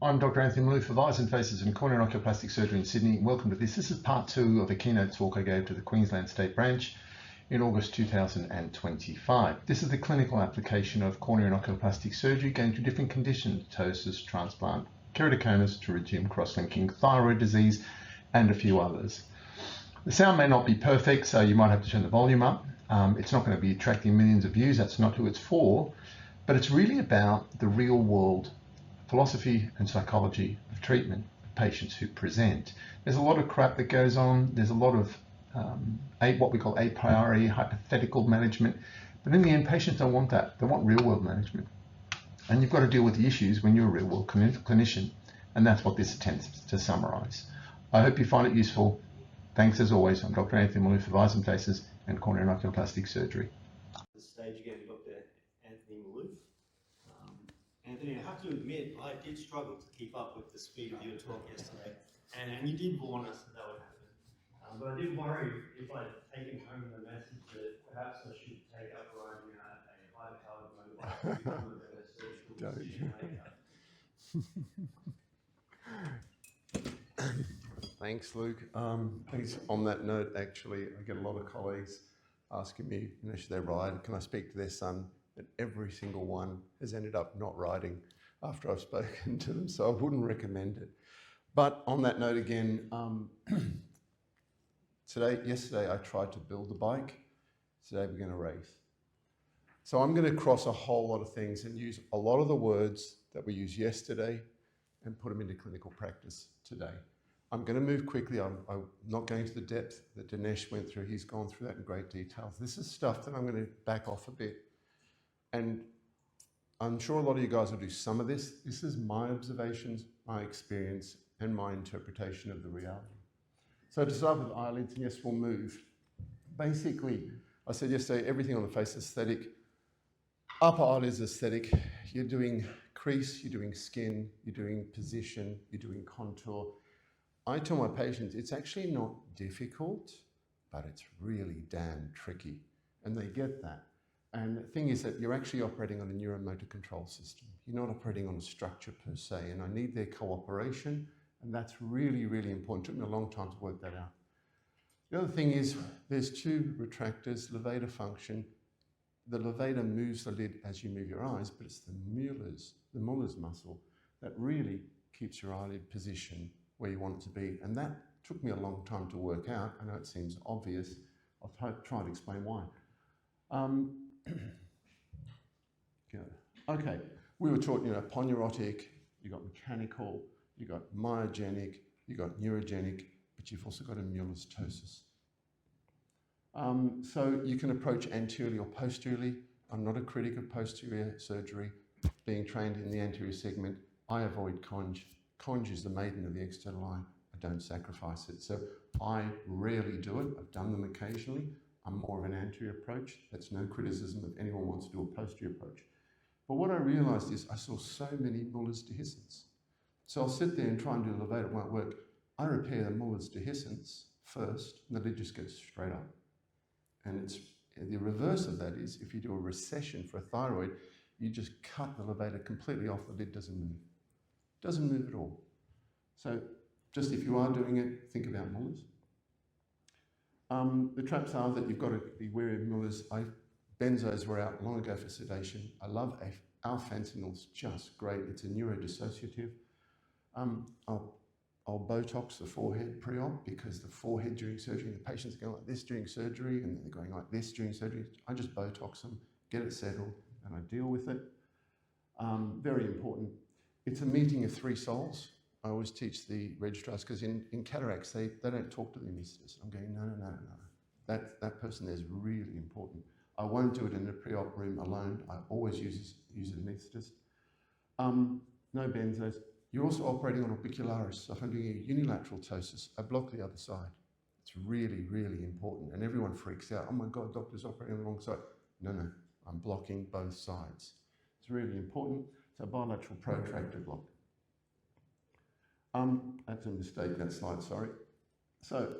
I'm Dr. Anthony Maloof of Eyes and Faces and Corneal and Oculoplastic Surgery in Sydney. Welcome to this. This is part 2 of a keynote talk I gave to the Queensland State Branch in August 2025. This is the clinical application of corneal and oculoplastic surgery going to different conditions: ptosis, transplant, keratoconus, pterygium, cross-linking, thyroid disease, and a few others. The sound may not be perfect, so you might have to turn the volume up. It's not going to be attracting millions of views. That's not who it's for. But it's really about the real world philosophy and psychology of treatment of patients who present. There's a lot of crap that goes on. There's a lot of what we call a priori hypothetical management. But in the end, patients don't want that. They want real world management. And you've got to deal with the issues when you're a real world clinician. And that's what this attempts to summarize. I hope you find it useful. Thanks as always. I'm Dr. Anthony Maloof of Eyes and Faces and Corneal and Oculoplastic Surgery. This stage again, Dr. Anthony Maloof. Anthony, I have to admit, I did struggle to keep up with the speed of your talk yesterday, and you did warn us that would happen. But I did worry if I'd taken home the message that perhaps I should take up riding a high-powered motorbike to become a better surgical decision maker. Thanks, Luke. On that note, actually, I get a lot of colleagues asking me, should they ride? Can I speak to their son? And every single one has ended up not riding after I've spoken to them, so I wouldn't recommend it. But on that note again, yesterday I tried to build a bike. Today we're going to race. So I'm going to cross a whole lot of things and use a lot of the words that we used yesterday and put them into clinical practice today. I'm going to move quickly. I'm not going to the depth that Dinesh went through. He's gone through that in great detail. This is stuff that I'm going to back off a bit. And I'm sure a lot of you guys will do some of this. This is my observations, my experience, and my interpretation of the reality. So to start with eyelids, and yes, we'll move. Basically, I said yesterday, everything on the face is aesthetic. Upper eyelids is aesthetic. You're doing crease, you're doing skin, you're doing position, you're doing contour. I tell my patients, it's actually not difficult, but it's really damn tricky. And they get that. And the thing is that you're actually operating on a neuromotor control system. You're not operating on a structure per se, and I need their cooperation, and that's really, really important. It took me a long time to work that out. The other thing is there's two retractors, levator function. The levator moves the lid as you move your eyes, but it's the Muller's muscle that really keeps your eyelid position where you want it to be. And that took me a long time to work out. I know it seems obvious. I'll try to explain why. Okay, we were taught, poneurotic, you got mechanical, you got myogenic, you got neurogenic, but you've also got a Mueller's ptosis. So you can approach anteriorly or posteriorly. I'm not a critic of posterior surgery. Being trained in the anterior segment, I avoid conge. Conge is the maiden of the external eye. I don't sacrifice it. So I rarely do it. I've done them occasionally. I'm more of an anterior approach. That's no criticism if anyone wants to do a posterior approach. But what I realized is I saw so many Muller's dehiscence. So I'll sit there and try and do a levator, it won't work. I repair the Muller's dehiscence first, and the lid just goes straight up. And the reverse of that is if you do a recession for a thyroid, you just cut the levator completely off, the lid doesn't move. Doesn't move at all. So just if you are doing it, think about Muller's. The traps are that you've got to be wary of Muller's. Benzos were out long ago for sedation. I love alphantanil's just great. It's a neurodissociative. I'll Botox the forehead pre-op because the forehead during surgery, the patients are going like this during surgery and they're going like this during surgery. I just Botox them, get it settled, and I deal with it. Very important. It's a meeting of three souls. I always teach the registrars because in cataracts, they don't talk to the anaesthetist. I'm going, no. That person there is really important. I won't do it in the pre-op room alone. I always use an anaesthetist. No benzos. You're also operating on orbicularis. So if I'm doing a unilateral ptosis, I block the other side. It's really, really important. And everyone freaks out. Oh my God, doctor's operating on the wrong side. No, I'm blocking both sides. It's really important. So bilateral protractor block. That's a mistake, that slide, sorry. So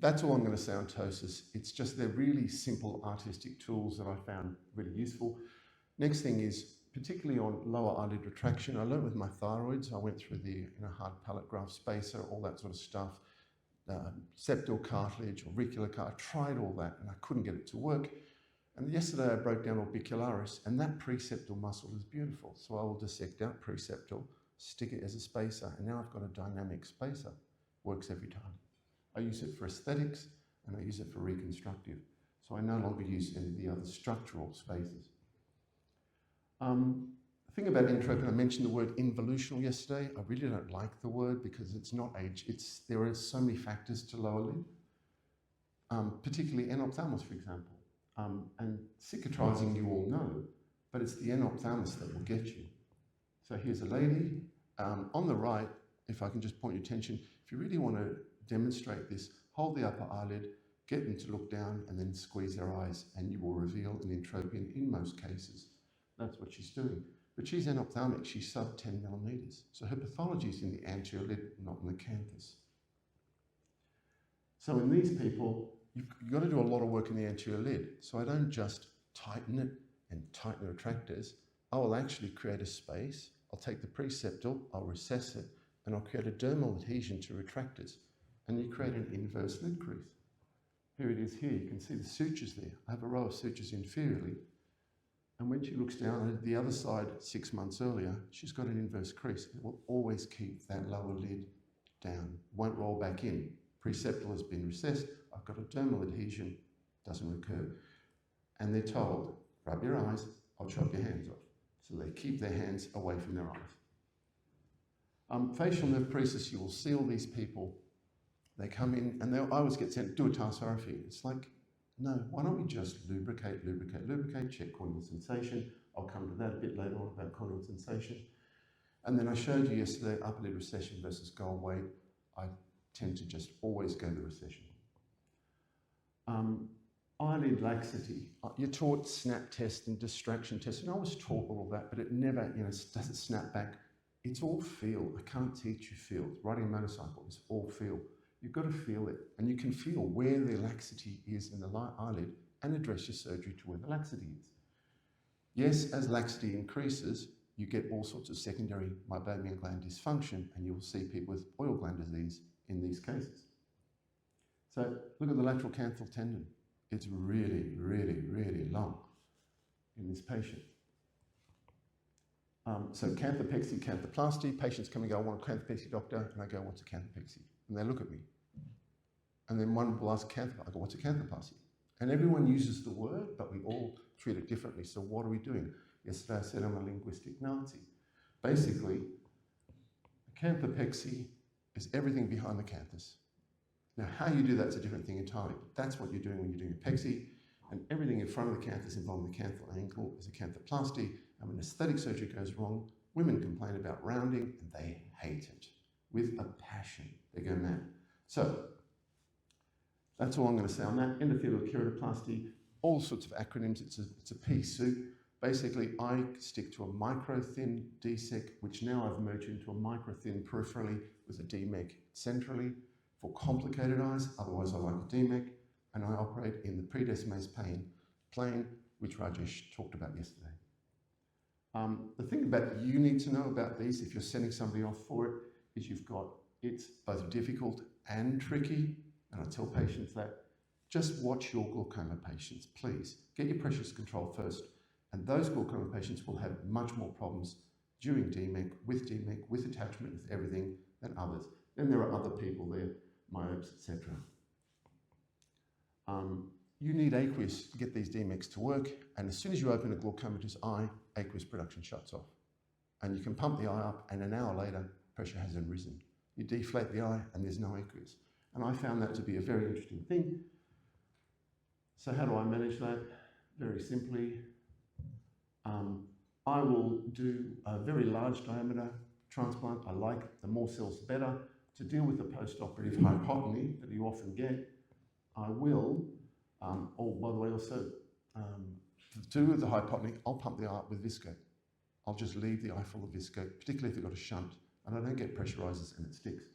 that's all I'm going to say on ptosis. It's just they're really simple artistic tools that I found really useful. Next thing is particularly on lower eyelid retraction. I learned with my thyroids, I went through the hard palate graft spacer, all that sort of stuff, septal cartilage, auricular cartilage, tried all that, and I couldn't get it to work. And yesterday I broke down orbicularis, and that preseptal muscle is beautiful. So I will dissect out preseptal, stick it as a spacer, and now I've got a dynamic spacer. Works every time. I use it for aesthetics, and I use it for reconstructive. So I no longer use any of the other structural spacers. The thing about entropy, I mentioned the word involutional yesterday. I really don't like the word because it's not age. There are so many factors to lower lid, particularly enophthalmos, for example. And cicatrizing you all know, but it's the enophthalmos that will get you. So here's a lady. On the right, if I can just point your attention, if you really want to demonstrate this, hold the upper eyelid, get them to look down, and then squeeze their eyes, and you will reveal an entropion in most cases. That's what she's doing. But she's enophthalmic, she's sub 10 millimeters. So her pathology is in the anterior lid, not in the canthus. So in these people, you've got to do a lot of work in the anterior lid. So I don't just tighten it and tighten the retractors. I will actually create a space. I'll take the preseptal, I'll recess it, and I'll create a dermal adhesion to retractors. And you create an inverse lid crease. Here it is here. You can see the sutures there. I have a row of sutures inferiorly. And when she looks down at the other side 6 months earlier, she's got an inverse crease. It will always keep that lower lid down. Won't roll back in. Preseptal has been recessed. I've got a dermal adhesion. Doesn't recur. And they're told, rub your eyes, I'll chop your hands off. So they keep their hands away from their eyes. Facial nerve paresis, you will see all these people. They come in and I always get sent, do a tarsorrhaphy. It's like, no, why don't we just lubricate, check corneal sensation. I'll come to that a bit later on about corneal sensation. And then I showed you yesterday upper lid recession versus gold weight. I tend to just always go the recession. Eyelid laxity. You're taught snap test and distraction test, and I was taught all of that, but it never, doesn't snap back. It's all feel. I can't teach you feel. Riding a motorcycle is all feel. You've got to feel it, and you can feel where the laxity is in the eyelid and address your surgery to where the laxity is. Yes, as laxity increases, you get all sorts of secondary meibomian gland dysfunction, and you will see people with oil gland disease in these cases. So look at the lateral canthal tendon. It's really, really, really long in this patient. So canthopexy, canthoplasty, patients come and go, I want a canthopexy doctor, and I go, what's a canthopexy? And they look at me. And then one will ask canthoplasty, I go, what's a canthoplasty? And everyone uses the word, but we all treat it differently. So what are we doing? Yesterday I said I'm a linguistic Nazi. Basically, a canthopexy is everything behind the canthus. Now, how you do that's a different thing entirely, but that's what you're doing when you're doing a pexy, and everything in front of the canthus involving the canthal angle is a canthoplasty, and when aesthetic surgery goes wrong, women complain about rounding, and they hate it with a passion. They go mad. So, that's all I'm going to say on that. Endothelial keratoplasty, all sorts of acronyms. It's a pea soup. Basically, I stick to a micro-thin DSEC, which now I've merged into a micro-thin peripherally with a DMEC centrally for complicated eyes. Otherwise, I like a DMEC, and I operate in the predestinized plane, which Rajesh talked about yesterday. The thing about you need to know about these, if you're sending somebody off for it, is it's both difficult and tricky, and I tell patients that. Just watch your glaucoma patients, please. Get your pressures controlled first, and those glaucoma patients will have much more problems during DMEC, with attachment, with everything than others. Then there are other people there, myopes, etc. You need aqueous to get these DMECs to work, and as soon as you open a glaucomatous eye, aqueous production shuts off. And you can pump the eye up, and an hour later, pressure hasn't risen. You deflate the eye, and there's no aqueous. And I found that to be a very interesting thing. So how do I manage that? Very simply, I will do a very large diameter transplant. I like the more cells the better. To deal with the post-operative hypotony that you often get, I will, by the way, also, to do with the hypotony, I'll pump the eye up with visco. I'll just leave the eye full of visco, particularly if you've got a shunt, and I don't get pressurizers and it sticks.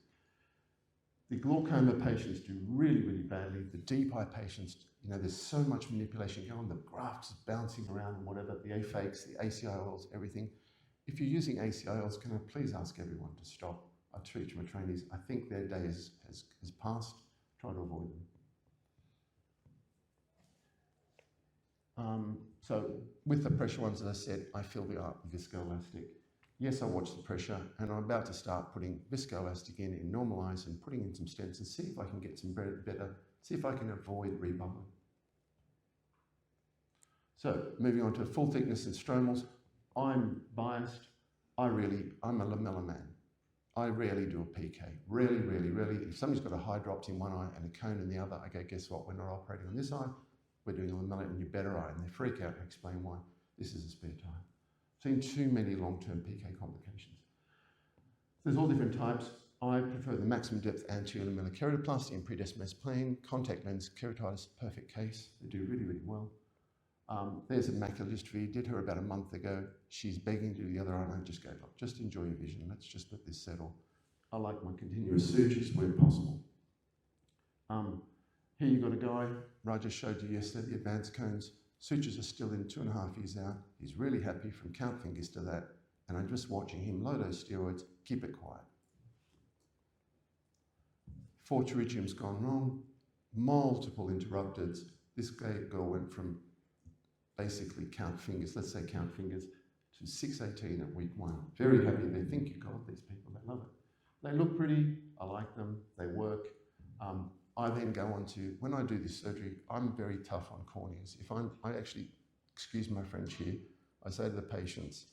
The glaucoma patients do really, really badly. The deep eye patients, there's so much manipulation going on. The graft is bouncing around and whatever, the aphakics, the ACIOLs, everything. If you're using ACIOLs, can I please ask everyone to stop? I teach my trainees, I think their day has passed. Try to avoid them. So with the pressure ones, as I said, I fill the art with viscoelastic. Yes, I watch the pressure, and I'm about to start putting viscoelastic in normalize and putting in some stents and see if I can get some better, see if I can avoid rebubbling. So moving on to full thickness and stromals, I'm biased. I'm a lamellar man. I rarely do a PK. Rarely. If somebody's got a high drops in one eye and a cone in the other, I go, guess what? We're not operating on this eye. We're doing a lamella in your better eye. And they freak out and explain why. This is a spare tire. Seen too many long-term PK complications. There's all different types. I prefer the maximum depth anterior lamellar keratoplasty and predestinized plane. Contact lens keratitis, perfect case. They do really, really well. There's a macular dystrophy. Did her about a month ago. She's begging to do the other eye, and I just gave up. Just enjoy your vision. Let's just let this settle. I like my continuous sutures where possible. Here you've got a guy, Raja showed you yesterday, the advanced cones. Sutures are still in 2.5 years out. He's really happy from count fingers to that. And I'm just watching him low dose steroids, keep it quiet. 4 pterygium's gone wrong, multiple interrupteds. This girl went from basically count fingers, let's say count fingers, to 618 at week 1. Very happy. They think you got these people. They love it. They look pretty. I like them. They work. I then go on to, when I do this surgery, I'm very tough on corneas. I actually, excuse my French here, I say to the patients,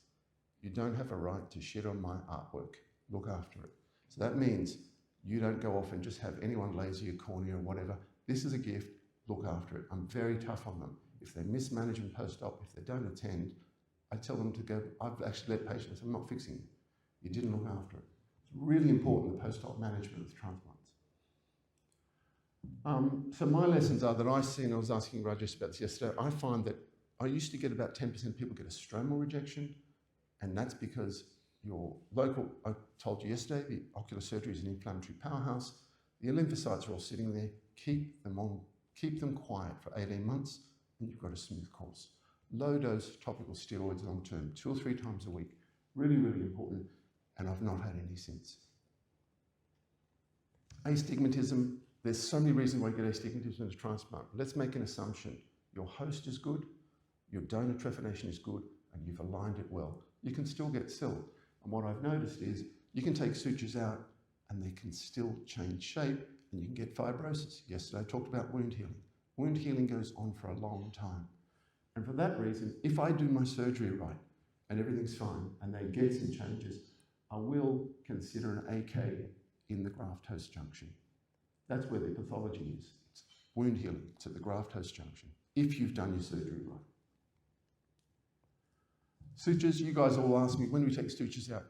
you don't have a right to shit on my artwork. Look after it. So that means you don't go off and just have anyone laser your cornea or whatever. This is a gift. Look after it. I'm very tough on them. If they mismanage in post-op, if they don't attend, I tell them to go. I've actually let patients, I'm not fixing you. You didn't look after it. It's really important, the post-op management of transplants. So my lessons are that I see, and I was asking Rajesh about this yesterday, I find that I used to get about 10% of people get a stromal rejection, and that's because your local, I told you yesterday, the ocular surgery is an inflammatory powerhouse. The lymphocytes are all sitting there. Keep them quiet for 18 months, and you've got a smooth course. Low dose topical steroids long term, 2 or 3 times a week. Really, really important, and I've not had any since. Astigmatism, there's so many reasons why you get astigmatism in a transplant. Let's make an assumption. Your host is good, your donor trephination is good, and you've aligned it well. You can still get SIL. And what I've noticed is you can take sutures out and they can still change shape and you can get fibrosis. Yesterday I talked about wound healing. Wound healing goes on for a long time. And for that reason, if I do my surgery right and everything's fine and they get some changes, I will consider an AK in the graft-host junction. That's where the pathology is. It's wound healing. It's at the graft-host junction, if you've done your surgery right. Sutures, you guys all ask me, when we take sutures out,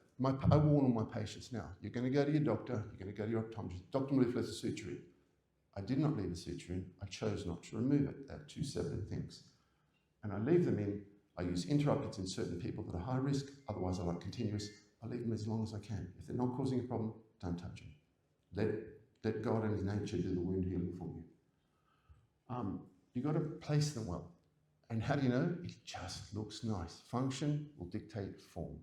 I warn all my patients now, you're going to go to your doctor, you're going to go to your optometrist. Dr. Maloof left a suture in. I did not leave a suture in. I chose not to remove it. They're 2 separate things. And I leave them in. I use interrupteds in certain people that are high risk. Otherwise, I like continuous. I leave them as long as I can. If they're not causing a problem, don't touch them. Let God and His nature do the wound healing for you. You've got to place them well. And how do you know? It just looks nice. Function will dictate form.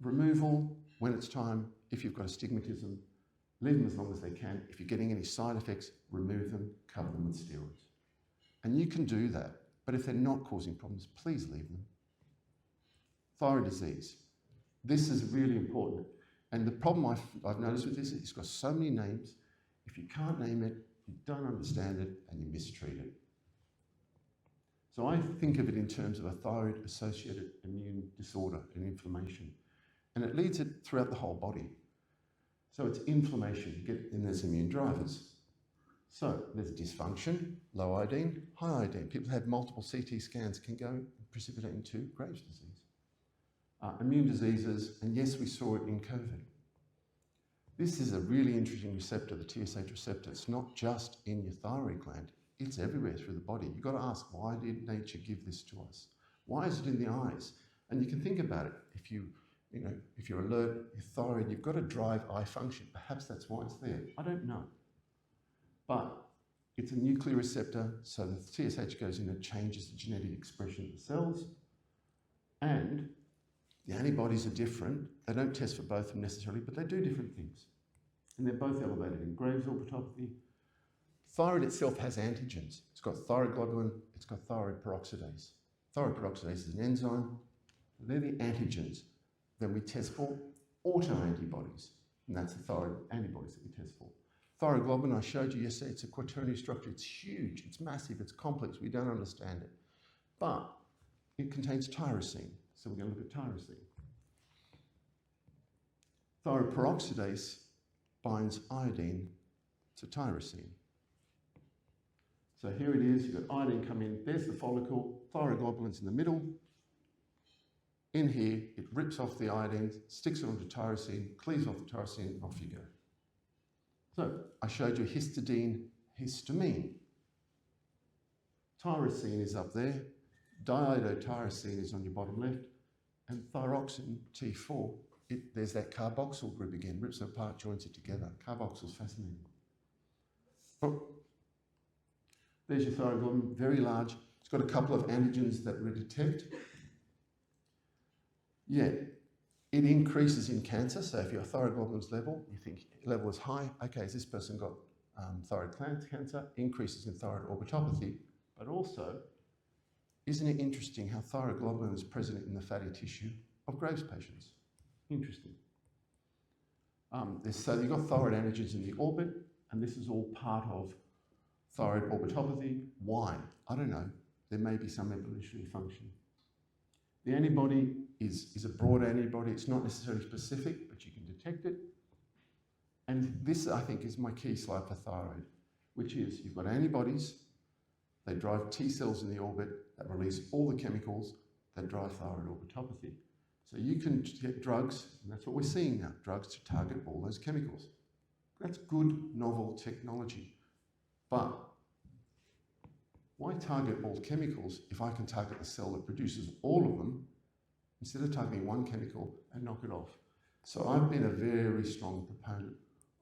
Removal, when it's time, if you've got astigmatism, leave them as long as they can. If you're getting any side effects, remove them, cover them with steroids. And you can do that. But if they're not causing problems, please leave them. Thyroid disease. This is really important. And the problem I've noticed with this is it's got so many names. If you can't name it, you don't understand it, and you mistreat it. So I think of it in terms of a thyroid-associated immune disorder and inflammation. And it leads it throughout the whole body. So it's inflammation, and there's immune drivers. So there's dysfunction, low iodine, high iodine. People who have multiple CT scans can go and precipitate into Graves' disease. Immune diseases, and yes, we saw it in COVID. This is a really interesting receptor, the TSH receptor. It's not just in your thyroid gland, it's everywhere through the body. You've got to ask, why did nature give this to us? Why is it in the eyes? And you can think about it. You know, if you're alert, your thyroid, you've got to drive eye function. Perhaps that's why it's there. I don't know. But it's a nuclear receptor, so the TSH goes in and changes the genetic expression of the cells. And the antibodies are different. They don't test for both of them necessarily, but they do different things. And they're both elevated in Graves' orbitopathy. Thyroid itself has antigens. It's got thyroglobulin, it's got thyroid peroxidase. Thyroid peroxidase is an enzyme. They're the antigens. Then we test for autoantibodies, and that's the thyroid antibodies that we test for. Thyroglobulin, I showed you yesterday, it's a quaternary structure. It's huge, it's massive, it's complex. We don't understand it. But it contains tyrosine, so we're going to look at tyrosine. Thyroid peroxidase binds iodine to tyrosine. So here it is, you've got iodine come in, there's the follicle, thyroglobulin's in the middle. In here, it rips off the iodine, sticks it onto tyrosine, cleaves off the tyrosine, off you go. So I showed you histidine, histamine. Tyrosine is up there, diiodotyrosine is on your bottom left, and thyroxine, T4, there's that carboxyl group again, rips it apart, joins it together. Carboxyl's fascinating. Oh, there's your thyroglobulin, very large. It's got a couple of antigens that we detect. Yeah, it increases in cancer. So if your thyroglobulin's level, you think level is high, okay, has this person got thyroid cancer? Increases in thyroid orbitopathy. But also, isn't it interesting how thyroglobulin is present in the fatty tissue of Graves' patients? Interesting. So you've got thyroid antigens in the orbit, and this is all part of thyroid orbitopathy. Why? I don't know. There may be some evolutionary function. The antibody is a broad antibody. It's not necessarily specific, but you can detect it. And this, I think, is my key slide for thyroid, which is you've got antibodies. They drive T cells in the orbit that release all the chemicals that drive thyroid orbitopathy. So you can get drugs, and that's what we're seeing now, drugs to target all those chemicals. That's good, novel technology. But why target all chemicals if I can target the cell that produces all of them instead of targeting one chemical and knock it off? So I've been a very strong proponent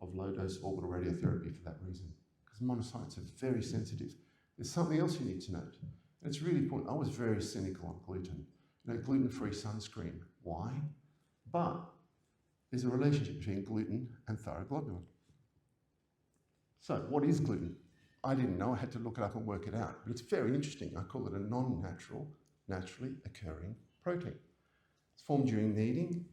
of low-dose orbital radiotherapy for that reason, because monocytes are very sensitive. There's something else you need to note. And it's really important. I was very cynical on gluten. You know, gluten-free sunscreen. Why? But there's a relationship between gluten and thyroglobulin. So what is gluten? I didn't know. I had to look it up and work it out. But it's very interesting. I call it a non-natural, naturally occurring protein. It's formed during kneading.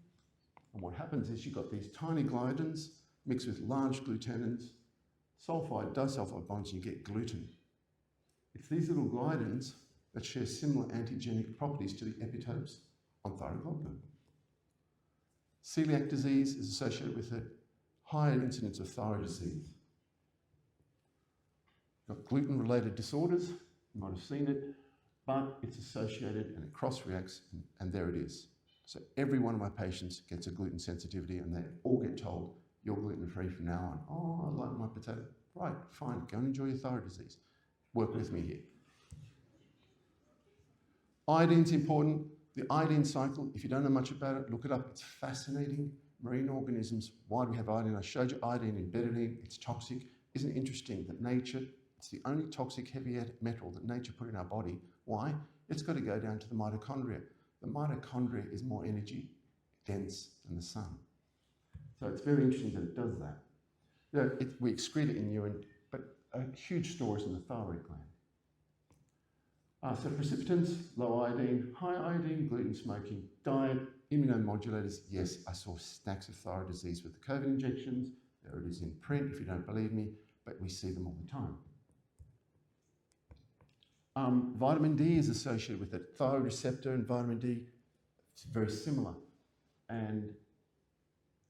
And what happens is you've got these tiny gliadins mixed with large glutenins, sulfide, disulfide bonds, and you get gluten. It's these little gliadins that share similar antigenic properties to the epitopes on thyroglobulin. Celiac disease is associated with a higher incidence of thyroid disease. Got gluten-related disorders, you might have seen it, but it's associated and it cross-reacts, and there it is. So every one of my patients gets a gluten sensitivity, and they all get told, you're gluten-free from now on. Oh, I like my potato. Right, fine, go and enjoy your thyroid disease. Work with me here. Iodine's important. The iodine cycle, if you don't know much about it, look it up. It's fascinating. Marine organisms, why do we have iodine? I showed you iodine in betadine. It's toxic. Isn't it interesting that nature, it's the only toxic heavy metal that nature put in our body. Why? It's got to go down to the mitochondria. The mitochondria is more energy dense than the sun. So it's very interesting that it does that. You know, we excrete it in urine, but a huge store is in the thyroid gland. So precipitants, low iodine, high iodine, gluten, smoking, diet, immunomodulators. Yes, I saw stacks of thyroid disease with the COVID injections. There it is in print if you don't believe me, but we see them all the time. Vitamin D is associated with it. Thyroid receptor and vitamin D, it's very similar. And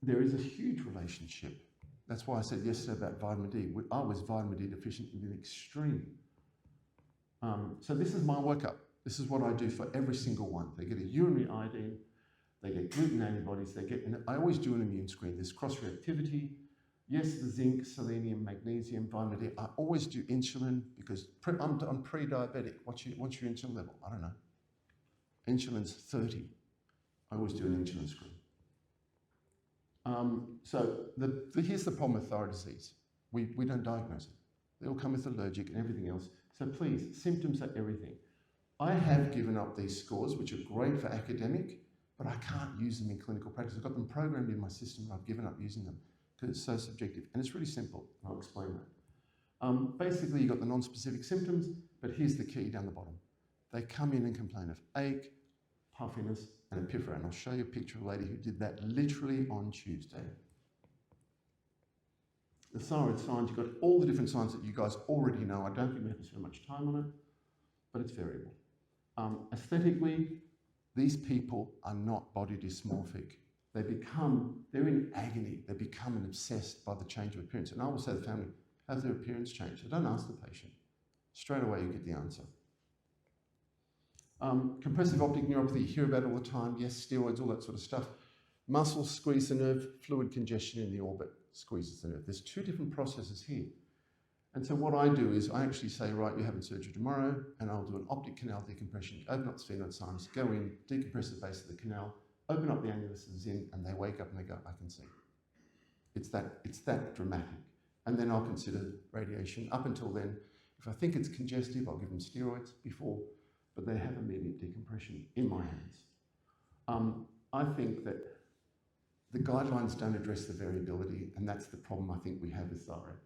there is a huge relationship. That's why I said yesterday about vitamin D. I was vitamin D deficient in the extreme. So this is my workup. This is what I do for every single one. They get a urinary iodine, they get gluten antibodies, and I always do an immune screen. There's cross-reactivity. Yes, the zinc, selenium, magnesium, vitamin D. I always do insulin because I'm pre-diabetic. What's your insulin level? I don't know. Insulin's 30. I always do an insulin screen. Here's the problem with thyroid disease. We don't diagnose it. They all come with allergic and everything else. So please, symptoms are everything. I have given up these scores, which are great for academic, but I can't use them in clinical practice. I've got them programmed in my system and I've given up using them because it's so subjective. And it's really simple. I'll explain that. Basically, you've got the non-specific symptoms, but here's the key down the bottom. They come in and complain of ache, puffiness, and epiphora. And I'll show you a picture of a lady who did that literally on Tuesday. The thyroid signs, you've got all the different signs that you guys already know. I don't think we have to spend much time on it, but it's variable. Aesthetically, these people are not body dysmorphic. They're in agony. They become obsessed by the change of appearance. And I will say to the family, has their appearance changed? So don't ask the patient. Straight away you get the answer. Compressive optic neuropathy, you hear about it all the time. Yes, steroids, all that sort of stuff. Muscles squeeze the nerve, fluid congestion in the orbit squeezes the nerve. There's two different processes here. And so what I do is I actually say, right, you're having surgery tomorrow, and I'll do an optic canal decompression, open up the sphenoid sinus, go in, decompress the base of the canal, open up the annuluses in, and they wake up and they go, I can see. It's that dramatic. And then I'll consider radiation. Up until then, if I think it's congestive, I'll give them steroids before, but they have immediate decompression in my hands. I think that the guidelines don't address the variability, and that's the problem I think we have with thyroid.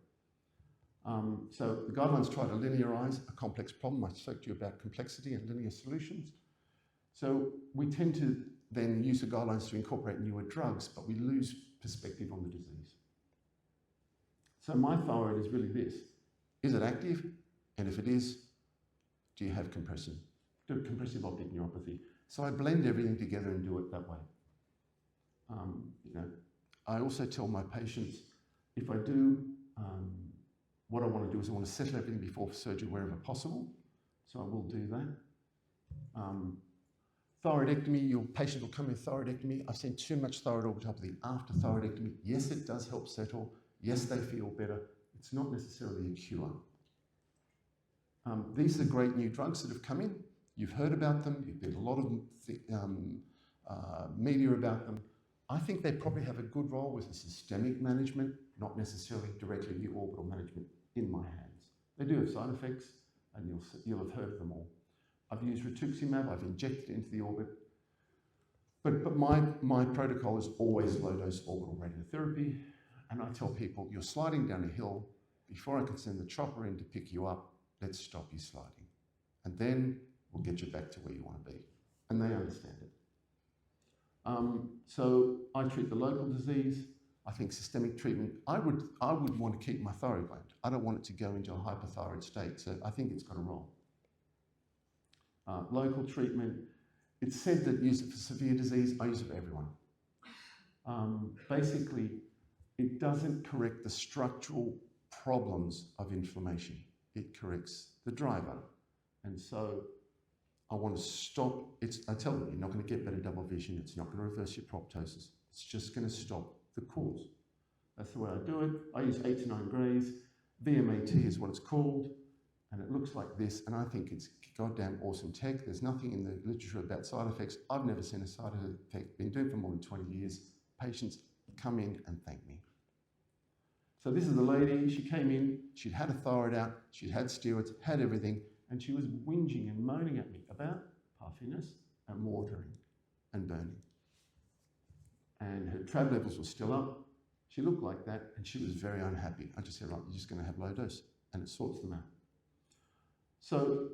So the guidelines try to linearize a complex problem. I spoke to you about complexity and linear solutions. So we tend to then use the guidelines to incorporate newer drugs, but we lose perspective on the disease. So my thyroid is really this. Is it active? And if it is, do you have compressive optic neuropathy? So I blend everything together and do it that way. I also tell my patients, if I do, what I want to do is I want to settle everything before surgery wherever possible. So I will do that. Thyroidectomy, your patient will come in with thyroidectomy. I've seen too much thyroid orbitopathy after thyroidectomy. Yes, it does help settle. Yes, they feel better. It's not necessarily a cure. These are great new drugs that have come in. You've heard about them. You've been a lot of media about them. I think they probably have a good role with the systemic management, not necessarily directly the orbital management in my hands. They do have side effects, and you'll have heard of them all. I've used rituximab, I've injected it into the orbit, but my protocol is always low-dose orbital radiotherapy, and I tell people, you're sliding down a hill, before I can send the chopper in to pick you up, let's stop you sliding. And then we'll get you back to where you want to be. And they understand it. So I treat the local disease. I think systemic treatment, I would want to keep my thyroid gland. I don't want it to go into a hyperthyroid state, so I think it's got a role. Local treatment, it's said that use it for severe disease. I use it for everyone. Basically, it doesn't correct the structural problems of inflammation. It corrects the driver. And so I want to stop, I tell them, you're not going to get better double vision. It's not going to reverse your proptosis. It's just going to stop the cause. That's the way I do it. I use 8 to 9 grays. VMAT is what it's called. And it looks like this. And I think it's goddamn awesome tech. There's nothing in the literature about side effects. I've never seen a side effect. Been doing it for more than 20 years. Patients come in and thank me. So this is the lady. She came in. She'd had a thyroid out. She'd had steroids, had everything. And she was whinging and moaning at me about puffiness and watering and burning. And her TRAB levels were still up. She looked like that, and she was very unhappy. I just said, right, you're just going to have low dose, and it sorts them out. So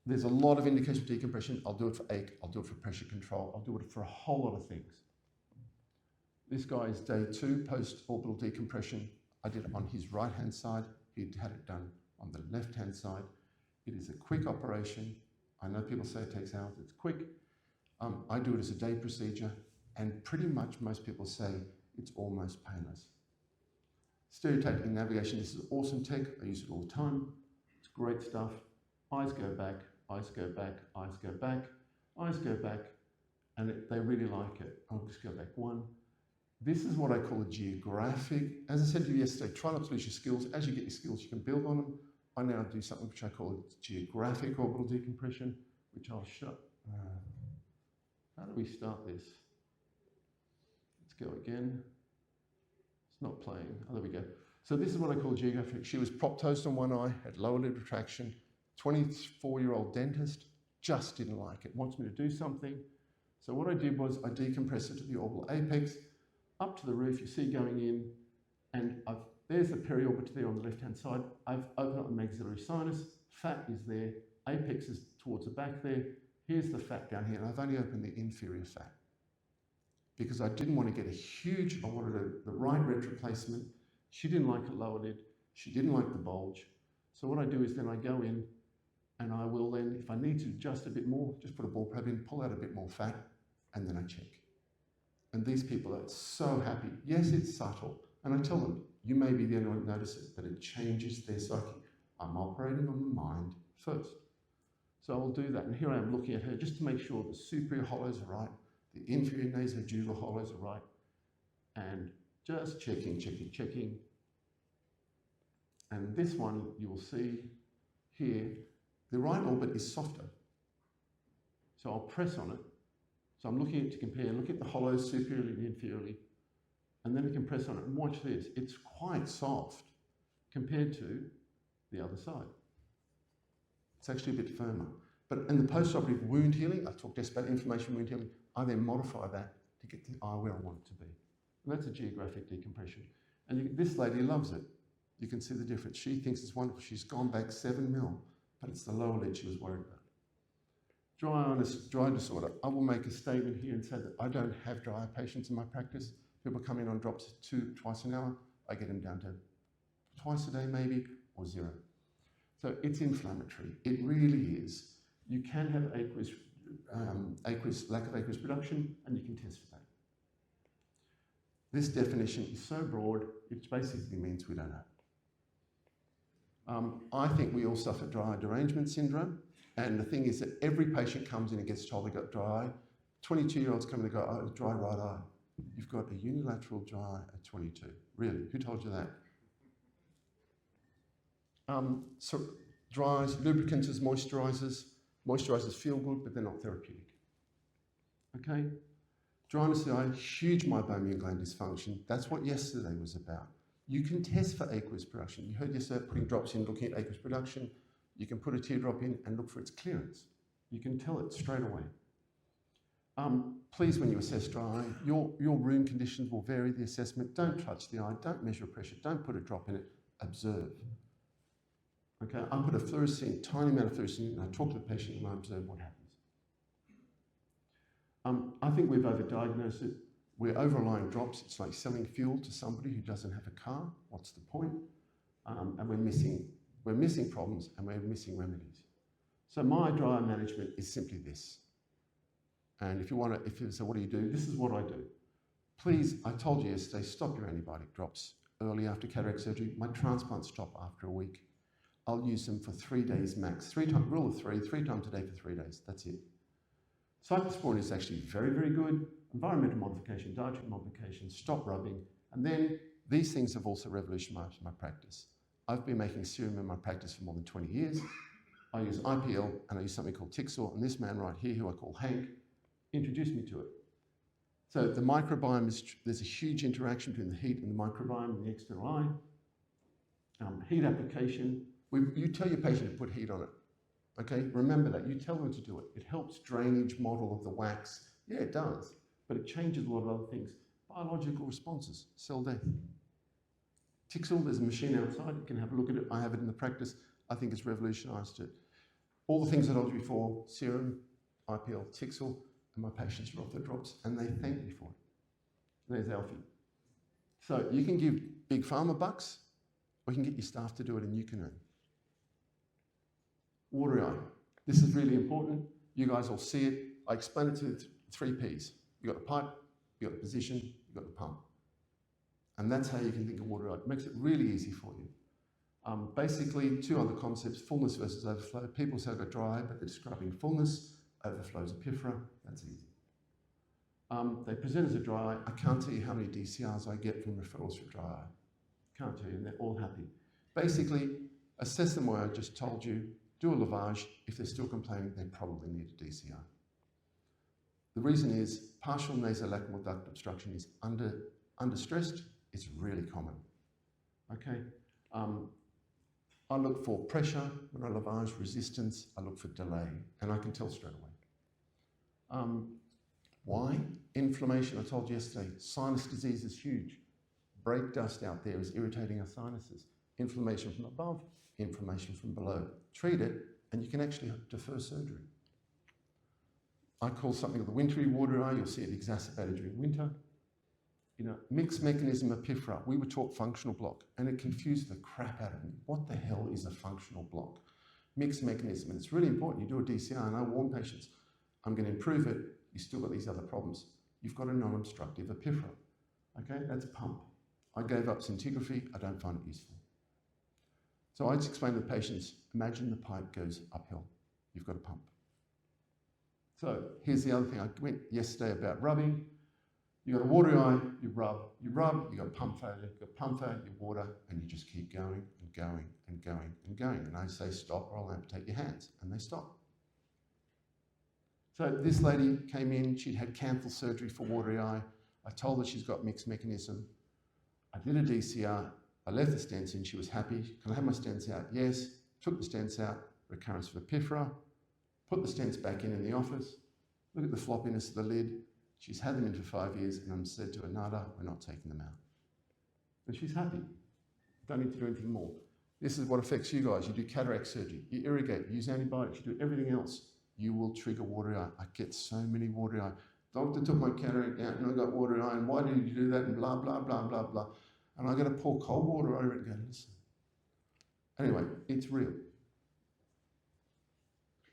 there's a lot of indication for decompression. I'll do it for ache. I'll do it for pressure control. I'll do it for a whole lot of things. This guy is day 2 post-orbital decompression. I did it on his right-hand side. He'd had it done on the left-hand side. It is a quick operation. I know people say it takes hours. It's quick. I do it as a day procedure, and pretty much most people say it's almost painless. Stereotactic navigation, this is awesome tech. I use it all the time. It's great stuff. Eyes go back, eyes go back, eyes go back, eyes go back, and they really like it. I'll just go back 1. This is what I call a geographic. As I said to you yesterday, try not to lose your skills. As you get your skills, you can build on them. I now do something which I call geographic orbital decompression, which I'll show. How do we start this? Let's go again. not playing. Oh, there we go. So this is what I call geographic. She was proptosed on one eye, had lower lid retraction. 24-year-old dentist, just didn't like it. Wants me to do something. So what I did was I decompressed it to the orbital apex, up to the roof, you see going in, and there's the periorbit there on the left-hand side. I've opened up the maxillary sinus, fat is there, apex is towards the back there. Here's the fat down here, and I've only opened the inferior fat because I didn't want to get a huge, I wanted the right retroplacement. She didn't like a lower lid. She didn't like the bulge. So what I do is then I go in and I will then, if I need to adjust a bit more, just put a ball probe in, pull out a bit more fat, and then I check. And these people are so happy. Yes, it's subtle. And I tell them, you may be the only one that notices that it changes their psyche. I'm operating on the mind first. So I'll do that. And here I am looking at her just to make sure the superior hollows are right, the inferior nasojugal hollows are right, and just checking. And this one, you will see here, the right orbit is softer. So I'll press on it. So I'm looking at to compare, look at the hollows superiorly and inferiorly, and then I can press on it and watch this. It's quite soft compared to the other side. It's actually a bit firmer. But in the post-operative wound healing, I talked just about inflammation wound healing, I then modify that to get the eye where I want it to be. And that's a geographic decompression. And this lady loves it. You can see the difference. She thinks it's wonderful. She's gone back 7 mil, but it's the lower lid she was worried about. Dry disorder. I will make a statement here and say that I don't have dry eye patients in my practice. People come in on drops twice an hour. I get them down to twice a day maybe, or 0. So it's inflammatory. It really is. You can have lack of aqueous production, and you can test for that. This definition is so broad, it basically means we don't know. I think we all suffer dry eye derangement syndrome. And the thing is that every patient comes in and gets told they've got dry eye. 22-year-olds come in and go, oh, dry right eye. You've got a unilateral dry eye at 22. Really? Who told you that? So dries, lubricants as moisturizers. Moisturizers feel good, but they're not therapeutic. Okay? Dryness of the eye, huge meibomian gland dysfunction. That's what yesterday was about. You can test for aqueous production. You heard yesterday putting drops in, looking at aqueous production. You can put a teardrop in and look for its clearance. You can tell it straight away. Please, when you assess dry eye, your room conditions will vary the assessment. Don't touch the eye, don't measure pressure, don't put a drop in it, observe. Okay, I put a fluorescein, tiny amount of fluorescein, and I talk to the patient and I observe what happens. I think we've overdiagnosed it. We're over-relying drops. It's like selling fuel to somebody who doesn't have a car. What's the point? And we're missing problems and we're missing remedies. So my dry eye management is simply this. And if you say, what do you do? This is what I do. Please, I told you yesterday, stop your antibiotic drops early after cataract surgery. My transplants stop after a week. I'll use them for 3 days max. Rule of 3 times a day for 3 days. That's it. Cyclosporin is actually very, very good. Environmental modification, dietary modification, stop rubbing. And then these things have also revolutionized my practice. I've been making serum in my practice for more than 20 years. I use IPL and I use something called Tixor, and this man right here, who I call Hank, introduced me to it. So the microbiome there's a huge interaction between the heat and the microbiome in the external eye. Heat application, you tell your patient to put heat on it. Okay, remember that. You tell them to do it. It helps drainage model of the wax. Yeah, it does, but it changes a lot of other things. Biological responses, cell death. Tixel, there's a machine outside. You can have a look at it. I have it in the practice. I think it's revolutionized it. All the things I told you before, serum, IPL, Tixel, and my patients are off their drops, and they thank me for it. There's Alfie. So you can give big pharma bucks, or you can get your staff to do it, and you can earn. Watery eye. This is really important. You guys all see it. I explain it to the 3 Ps. You've got the pipe, you've got the position, you've got the pump. And that's how you can think of watery eye. It makes it really easy for you. Basically, 2 other concepts, fullness versus overflow. People say I've got dry eye, but they're describing fullness. Overflows epiphora. That's easy. They present as a dry eye. I can't tell you how many DCRs I get from referrals for dry eye. Can't tell you, and they're all happy. Basically, assess them where I just told you. Do a lavage. If they're still complaining, they probably need a DCR. The reason is partial nasolacrimal duct obstruction is under stressed It's really common. Okay. I look for pressure when I lavage, resistance, I look for delay, and I can tell straight away. Why? Inflammation, I told you yesterday, sinus disease is huge. Brake dust out there is irritating our sinuses. Inflammation from above, inflammation from below. Treat it, and you can actually defer surgery. I call something the wintry watery eye. You'll see it exacerbated during winter. Mixed mechanism epiphora. We were taught functional block, and it confused the crap out of me. What the hell is a functional block? Mixed mechanism, and it's really important. You do a DCR, and I warn patients, I'm going to improve it. You've still got these other problems. You've got a non-obstructive epiphora. Okay, that's a pump. I gave up scintigraphy. I don't find it useful. So I just explain to the patients, imagine the pipe goes uphill. You've got a pump. So here's the other thing. I went yesterday about rubbing. You've got a watery eye, you rub, you've got pump failure, you water, and you just keep going and going and going and going. And I say stop or I'll amputate your hands, and they stop. So this lady came in, she'd had canthal surgery for watery eye. I told her she's got mixed mechanism. I did a DCR, I left the stents in, she was happy. Can I have my stents out? Yes. Took the stents out, recurrence of epiphora, put the stents back in the office, look at the floppiness of the lid. She's had them in for 5 years, and I'm said to her, nada, we're not taking them out. And she's happy. Don't need to do anything more. This is what affects you guys. You do cataract surgery, you irrigate, you use antibiotics, you do everything else. You will trigger watery eye. I get so many watery eye. Doctor took my cataract out and I got watery eye, and why did you do that? And blah, blah, blah, blah, blah. And I got to pour cold water over it and go, listen. Anyway, it's real.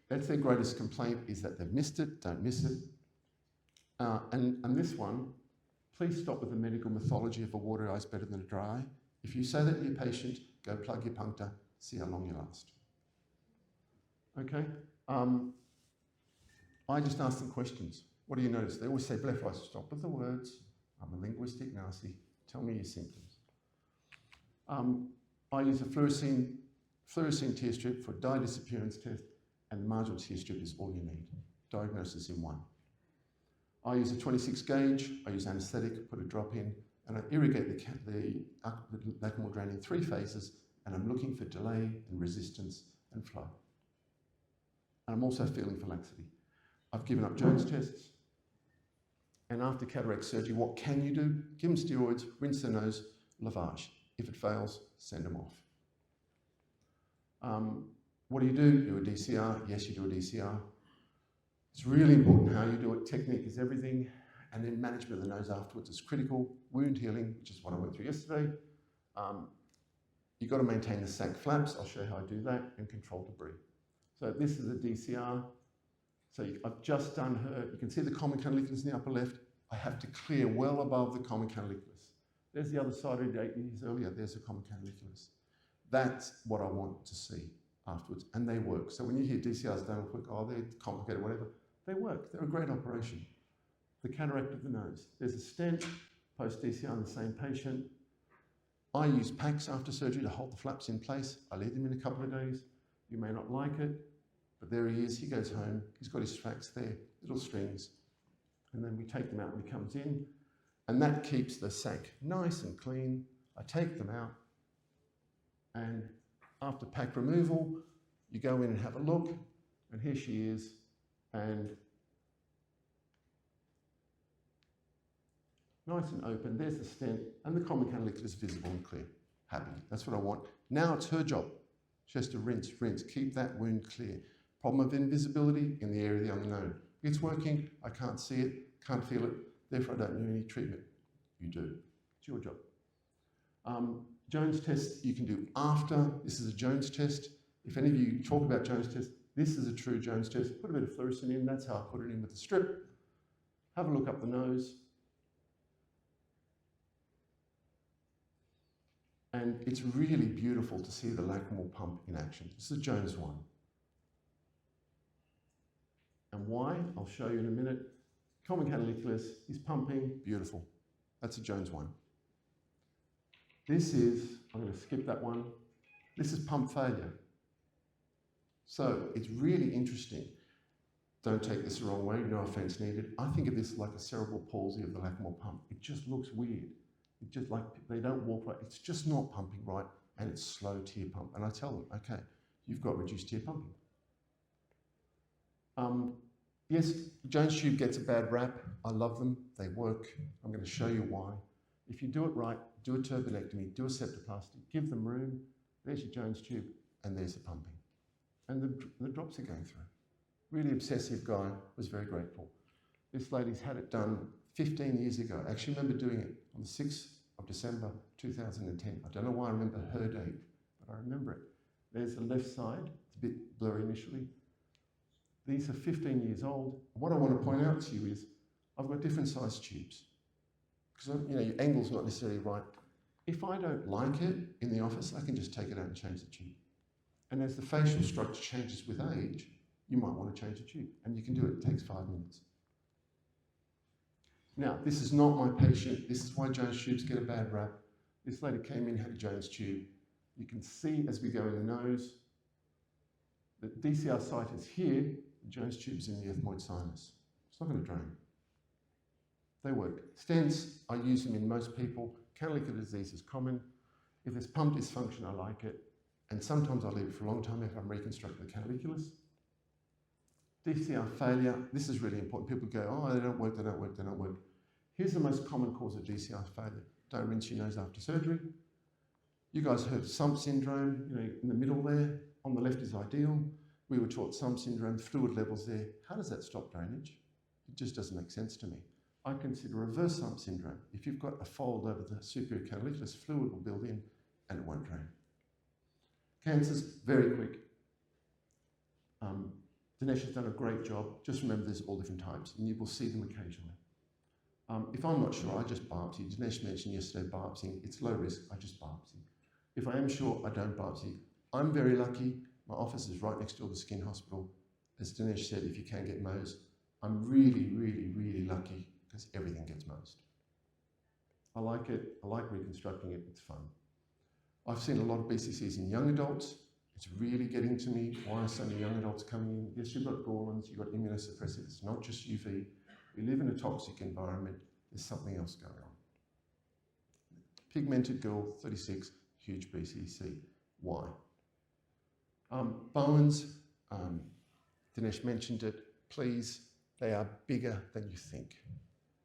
That's their greatest complaint, is that they've missed it, don't miss it. And this one, please stop with the medical mythology of a watery eye is better than a dry eye. If you say that to your patient, go plug your puncture, see how long you last. Okay? I just ask them questions. What do you notice? They always say blepharitis. Stop with the words. I'm a linguistic Nazi. Tell me your symptoms. I use a fluorescein tear strip for dye disappearance test, and the marginal tear strip is all you need. Diagnosis in one. I use a 26 gauge, I use anaesthetic, put a drop in, and I irrigate the lacrimal drain in 3 phases, and I'm looking for delay and resistance and flow. And I'm also feeling for laxity. I've given up Jones tests, and after cataract surgery, what can you do? Give them steroids, rinse their nose, lavage. If it fails, send them off. What do? Do a DCR? Yes, you do a DCR. It's really important how you do it. Technique is everything. And then management of the nose afterwards is critical. Wound healing, which is what I went through yesterday. You've got to maintain the sac flaps. I'll show you how I do that, and control debris. So this is a DCR. So I've just done her. You can see the common canaliculus in the upper left. I have to clear well above the common canaliculus. There's the other side of 8 years earlier. There's the common canaliculus. That's what I want to see afterwards. And they work. So when you hear DCRs done quick, oh, they're complicated, whatever, they work. They're a great operation. The cataract of the nose. There's a stent, post-DCR on the same patient. I use packs after surgery to hold the flaps in place. I leave them in a couple of days. You may not like it, but there he is. He goes home. He's got his tracks there, little strings. And then we take them out when he comes in. And that keeps the sac nice and clean. I take them out. And after pack removal, you go in and have a look. And here she is. And nice and open. There's the stent. And the common canaliculus is visible and clear. Happy. That's what I want. Now it's her job. She has to rinse, keep that wound clear. Problem of invisibility in the area of the unknown. It's working, I can't see it, can't feel it, therefore I don't need any treatment. You do. It's your job. Jones test you can do after. This is a Jones test. If any of you talk about Jones test, this is a true Jones test. Put a bit of fluorescein in, that's how I put it in with the strip. Have a look up the nose. And it's really beautiful to see the lacrimal pump in action. This is a Jones one. And why? I'll show you in a minute. Common canaliculus is pumping, beautiful. That's a Jones one. This is, I'm going to skip that one. This is pump failure. So it's really interesting. Don't take this the wrong way, no offense needed. I think of this like a cerebral palsy of the lacrimal pump. It just looks weird. It just like they don't walk right. It's just not pumping right, and it's slow tear pump. And I tell them, okay, you've got reduced tear pumping. Yes, Jones tube gets a bad rap. I love them. They work. I'm going to show you why. If you do it right, do a turbinectomy, do a septoplasty, give them room. There's your Jones tube, and there's the pumping. And the drops are going through. Really obsessive guy, was very grateful. This lady's had it done 15 years ago. I actually remember doing it on the 6th of December 2010. I don't know why I remember her date, but I remember it. There's the left side. It's a bit blurry initially. These are 15 years old. What I want to point out to you is I've got different size tubes. Because your angle's not necessarily right. If I don't like it in the office, I can just take it out and change the tube. And as the facial structure changes with age, you might want to change the tube. And you can do it. It takes 5 minutes. Now, this is not my patient. This is why Jones tubes get a bad rap. This lady came in, had a Jones tube. You can see as we go in the nose, the DCR site is here, the Jones tube's in the ethmoid sinus. It's not going to drain. They work. Stents, I use them in most people. Canalicular disease is common. If there's pump dysfunction, I like it. And sometimes I leave it for a long time if I'm reconstructing the canaliculus. DCR failure, this is really important. People go, oh, they don't work, they don't work, they don't work. Here's the most common cause of DCR failure. Don't rinse your nose after surgery. You guys heard sump syndrome, in the middle there. On the left is ideal. We were taught sump syndrome, fluid levels there. How does that stop drainage? It just doesn't make sense to me. I consider reverse sump syndrome. If you've got a fold over the superior canaliculus, fluid will build in and it won't drain. Cancers, very quick. Dinesh has done a great job. Just remember there's all different types and you will see them occasionally. If I'm not sure, I just biopsy. Dinesh mentioned yesterday biopsying. It's low risk, I just biopsy. If I am sure, I don't biopsy. I'm very lucky. My office is right next door to the skin hospital. As Dinesh said, if you can get Mohs, I'm really, really, really lucky because everything gets Mohs. I like it. I like reconstructing it. It's fun. I've seen a lot of BCCs in young adults. It's really getting to me. Why are so many young adults coming in? Yes, you've got Gorlins, you've got immunosuppressive. It's not just UV. We live in a toxic environment. There's something else going on. Pigmented girl, 36, huge BCC. Why? Bowens, Dinesh mentioned it. Please, they are bigger than you think.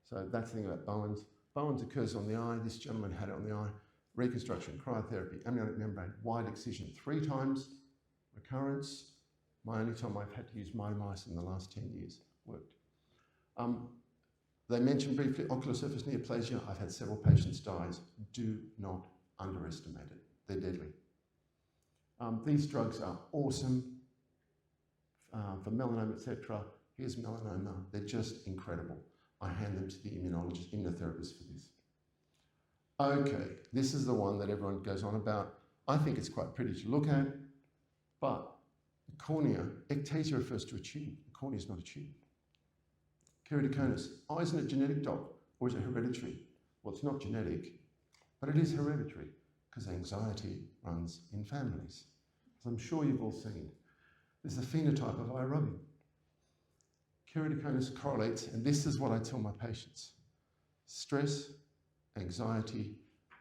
So that's the thing about Bowens. Bowens occurs on the eye. This gentleman had it on the eye. Reconstruction, cryotherapy, amniotic membrane, wide excision 3 times, recurrence. My only time I've had to use mitomycin in the last 10 years. Worked. They mentioned briefly ocular surface neoplasia. I've had several patients die. Do not underestimate it. They're deadly. These drugs are awesome for melanoma, etc. Here's melanoma. They're just incredible. I hand them to the immunologist, immunotherapist for this. Okay, this is the one that everyone goes on about. I think it's quite pretty to look at, but the cornea, ectasia refers to a tube. The cornea is not a tube. Keratoconus, oh, isn't it genetic, doc? Or is it hereditary? Well, it's not genetic, but it is hereditary because anxiety runs in families. As I'm sure you've all seen, there's a phenotype of eye rubbing. Keratoconus correlates, and this is what I tell my patients. Stress, anxiety,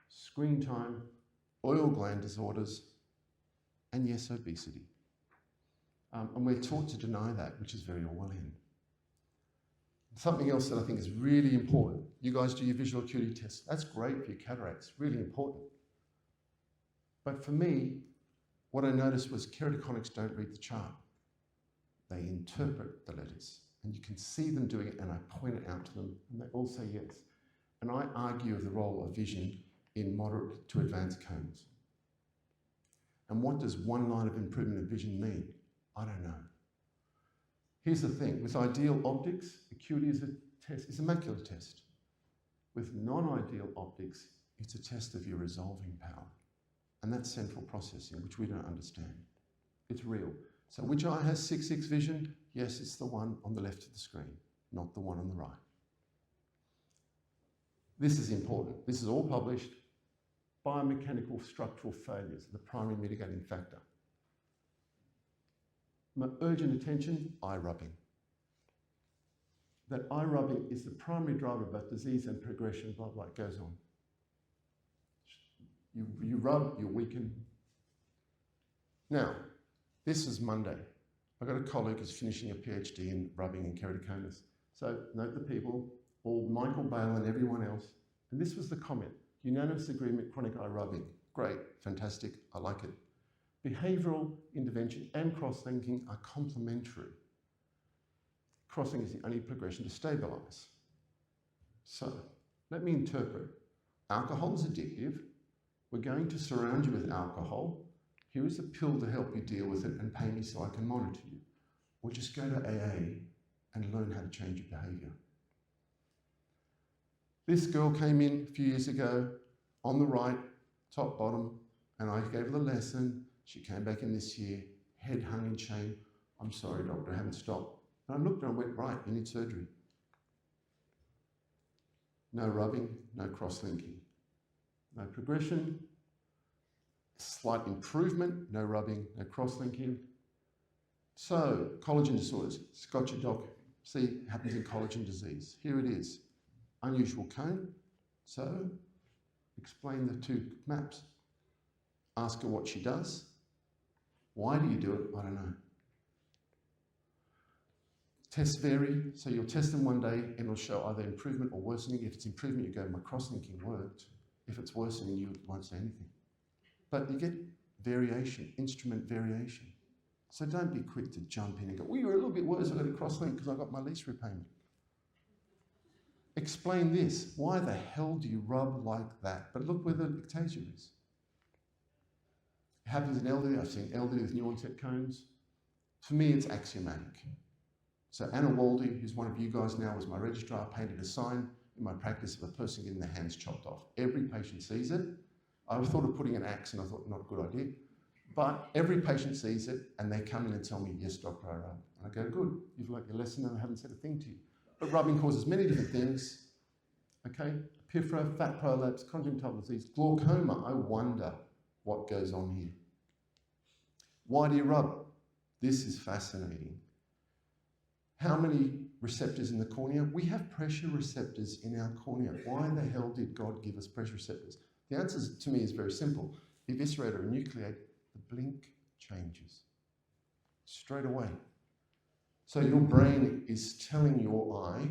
screen time, oil gland disorders, and yes, obesity. And we're taught to deny that, which is very Orwellian. Something else that I think is really important. You guys do your visual acuity tests. That's great for your cataracts, really important. But for me, what I noticed was keratoconics don't read the chart. They interpret the letters. And you can see them doing it, and I point it out to them, and they all say yes. And I argue of the role of vision in moderate to advanced cones. And what does one line of improvement of vision mean? I don't know. Here's the thing, with ideal optics, acuity is a test, it's a macular test. With non-ideal optics, it's a test of your resolving power. And that's central processing, which we don't understand. It's real. So which eye has 6/6 vision? Yes, it's the one on the left of the screen, not the one on the right. This is important. This is all published. Biomechanical structural failures, the primary mitigating factor. My urgent attention, eye rubbing. That eye rubbing is the primary driver of both disease and progression, blah, blah, it goes on. You rub, you weaken. Now, this is Monday. I've got a colleague who's finishing a PhD in rubbing and keratoconus. So note the people, all Michael Bale and everyone else. And this was the comment. Unanimous agreement, chronic eye rubbing. Great, fantastic, I like it. Behavioural intervention and cross-linking are complementary. Crossing is the only progression to stabilise. So, let me interpret. Alcohol is addictive. We're going to surround you with alcohol. Here is a pill to help you deal with it and pay me so I can monitor you. Or just go to AA and learn how to change your behaviour. This girl came in a few years ago, on the right, top, bottom, and I gave her the lesson. She came back in this year, head hung in shame. I'm sorry, doctor, I haven't stopped. And I looked at her and went, right, you need surgery. No rubbing, no cross-linking. No progression, slight improvement, no rubbing, no cross-linking. So, collagen disorders, got your doc. See, it happens in collagen disease. Here it is. Unusual cone. So, explain the two maps. Ask her what she does. Why do you do it? I don't know. Tests vary, so you'll test them one day and it'll show either improvement or worsening. If it's improvement, you go, my cross-linking worked. If it's worsening, you won't say anything. But you get variation, instrument variation. So don't be quick to jump in and go, well, you're a little bit worse, I've got a cross-link because I got my lease repayment. Explain this. Why the hell do you rub like that? But look where the ectasia is. It happens in elderly. I've seen elderly with new onset cones. For me, it's axiomatic. So Anna Waldy, who's one of you guys now, was my registrar, painted a sign in my practice of a person getting their hands chopped off. Every patient sees it. I thought of putting an axe and I thought, not a good idea. But every patient sees it and they come in and tell me, yes, doctor, I rub. And I go, good, you've learnt your lesson and I haven't said a thing to you. But rubbing causes many different things. Okay, epiphora, fat prolapse, conjunctival disease, glaucoma. I wonder what goes on here. Why do you rub? This is fascinating. How many receptors in the cornea? We have pressure receptors in our cornea. Why the hell did God give us pressure receptors? The answer to me is very simple. Eviscerate or enucleate, the blink changes straight away. So your brain is telling your eye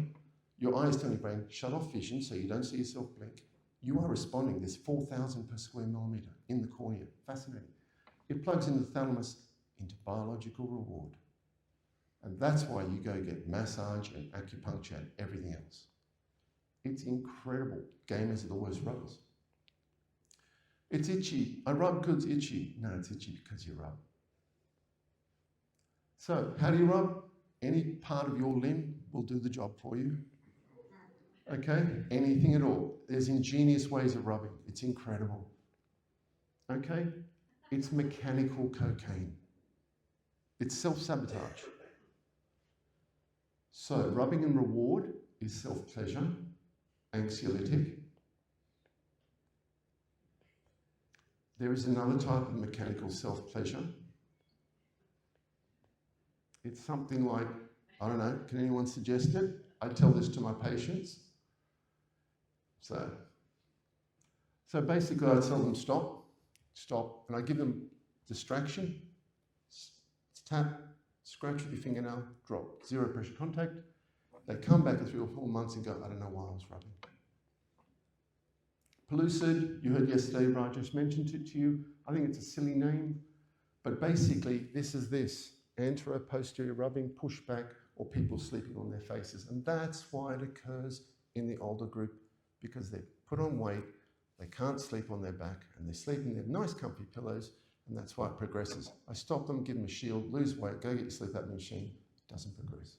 is telling your brain, shut off vision so you don't see yourself blink. You are responding. There's 4,000 per square millimetre in the cornea. Fascinating. It plugs in the thalamus into biological reward. And that's why you go get massage and acupuncture and everything else. It's incredible. Gamers are the worst rubbers. It's itchy. I rub because it's itchy. No, it's itchy because you rub. So, how do you rub? Any part of your limb will do the job for you. Okay? Anything at all. There's ingenious ways of rubbing. It's incredible. Okay? It's mechanical cocaine. It's self-sabotage. So, rubbing and reward is self-pleasure, anxiolytic. There is another type of mechanical self-pleasure. It's something like, I don't know, can anyone suggest it? I tell this to my patients. So basically I tell them stop, and I give them distraction, tap, scratch with your fingernail, drop, zero pressure contact. They come back in 3 or 4 months and go, I don't know why I was rubbing. Pellucid, you heard yesterday, Raj just mentioned it to you. I think it's a silly name, but basically this is this, antero-posterior rubbing, pushback, or people sleeping on their faces. And that's why it occurs in the older group, because they put on weight, they can't sleep on their back, and they sleep in their nice comfy pillows, and that's why it progresses. I stop them, give them a shield, lose weight, go get your sleep apnea machine, it doesn't progress.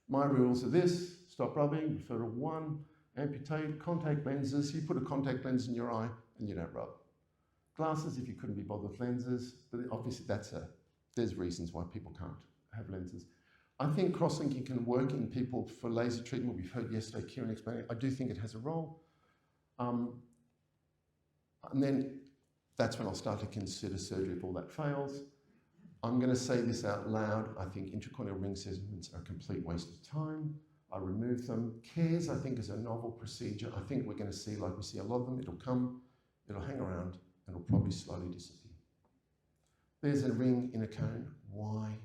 My rules are this: stop rubbing, refer to 1, amputate, contact lenses. You put a contact lens in your eye and you don't rub. Glasses, if you couldn't be bothered with lenses, but obviously there's reasons why people can't have lenses. I think cross-linking can work in people for laser treatment. We've heard yesterday Kieran explain it. I do think it has a role. And then that's when I'll start to consider surgery if all that fails. I'm going to say this out loud. I think intracorneal ring segments are a complete waste of time. I remove them. CARES, I think, is a novel procedure. I think we're going to see, like we see a lot of them, it'll come it'll hang around and it'll probably slowly disappear. There's a ring in a cone. Why?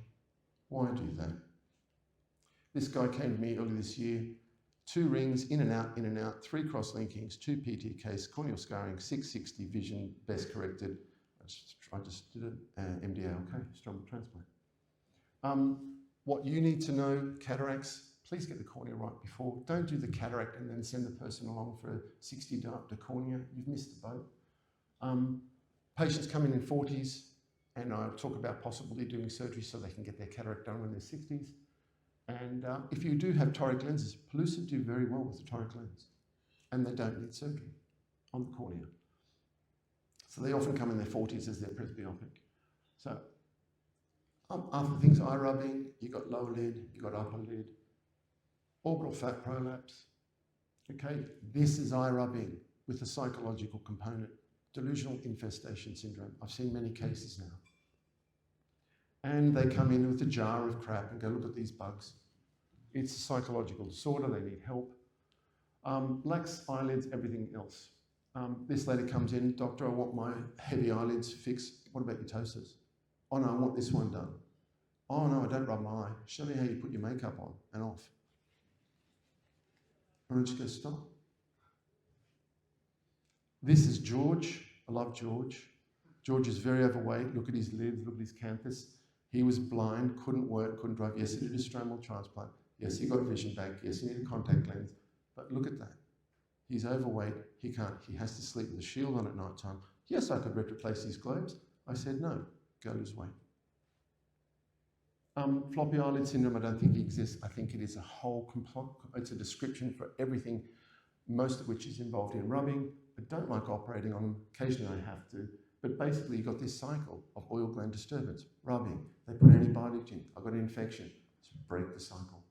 Why do that? This guy came to me earlier this year, 2 rings, in and out, 3 cross-linkings, 2 PTKs, corneal scarring, 660 vision, best corrected. I just did an MDA-OK, stromal transplant. What you need to know, cataracts, please get the cornea right before. Don't do the cataract and then send the person along for a 60 diopter cornea. You've missed the boat. Patients come in 40s, and I talk about possibly doing surgery so they can get their cataract done when they're 60s. And if you do have toric lenses, pellucid do very well with the toric lens, and they don't need surgery on the cornea. So they often come in their 40s as they're presbyopic. So other things, eye rubbing, you've got lower lid, you've got upper lid, orbital fat prolapse. Okay, this is eye rubbing with a psychological component, delusional infestation syndrome. I've seen many cases now. And they come in with a jar of crap and go, look at these bugs. It's a psychological disorder, they need help. Lax eyelids, everything else. This lady comes in, doctor, I want my heavy eyelids fixed. What about your ptosis? Oh no, I want this one done. Oh no, I don't rub my eye. Show me how you put your makeup on and off. And I just go, stop. This is George. I love George. George is very overweight. Look at his lids, look at his canthus. He was blind, couldn't work, couldn't drive. Yes, he did a stromal transplant. Yes, he got vision back. Yes, he needed a contact lens. But look at that. He's overweight. He can't. He has to sleep with a shield on at night time. Yes, I could replace his globes. I said, no, go lose weight. Floppy eyelid syndrome, I don't think it exists. I think it is a whole, it's a description for everything, most of which is involved in rubbing. I don't like operating on them. Occasionally I have to. But basically you've got this cycle of oil gland disturbance, rubbing. They put antibiotic in. I've got an infection. Let's break the cycle.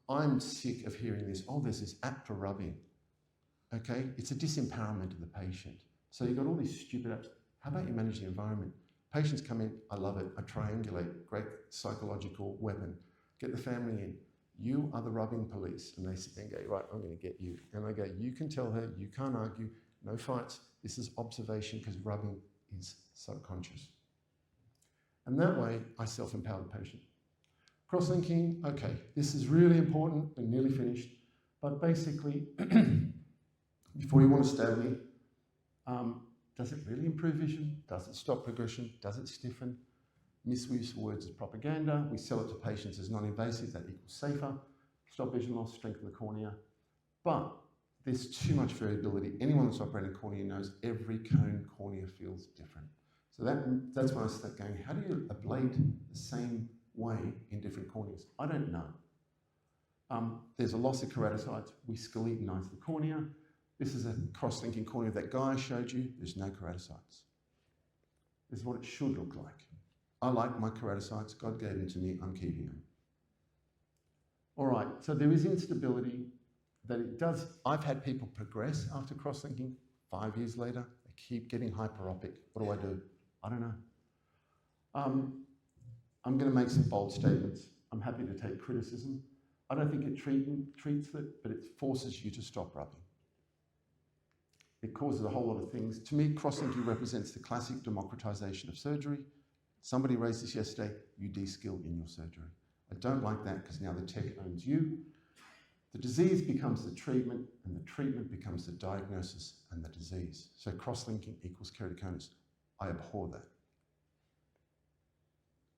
I'm sick of hearing this. Oh, there's this app for rubbing. Okay, it's a disempowerment of the patient. So you've got all these stupid apps. How about you manage the environment? Patients come in, I love it. I triangulate, great psychological weapon. Get the family in. You are the rubbing police. And they sit there and go, right, I'm going to get you. And I go, you can tell her, you can't argue, no fights. This is observation because rubbing is subconscious. And that way, I self-empower the patient. Cross-linking, okay, this is really important and nearly finished. But basically, before you want to stab me, does it really improve vision? Does it stop progression? Does it stiffen? Misuse of words as propaganda. We sell it to patients as non-invasive, that equals safer. Stop vision loss, strengthen the cornea. But there's too much variability. Anyone that's operating cornea knows every cone cornea feels different. So that's when I start going, how do you ablate the same way in different corneas? I don't know. There's a loss of keratocytes. We skeletonize the cornea. This is a cross-linking cornea that guy showed you. There's no keratocytes. This is what it should look like. I like my keratocytes. God gave them to me. I'm keeping them. All right, so there is instability that it does. I've had people progress after cross-linking 5 years later. They keep getting hyperopic. What do? I don't know. I'm going to make some bold statements. I'm happy to take criticism. I don't think it treats it, but it forces you to stop rubbing. It causes a whole lot of things. To me, cross-linking represents the classic democratization of surgery. Somebody raised this yesterday, you de-skill in your surgery. I don't like that because now the tech owns you. The disease becomes the treatment, and the treatment becomes the diagnosis and the disease. So cross-linking equals keratoconus. I abhor that.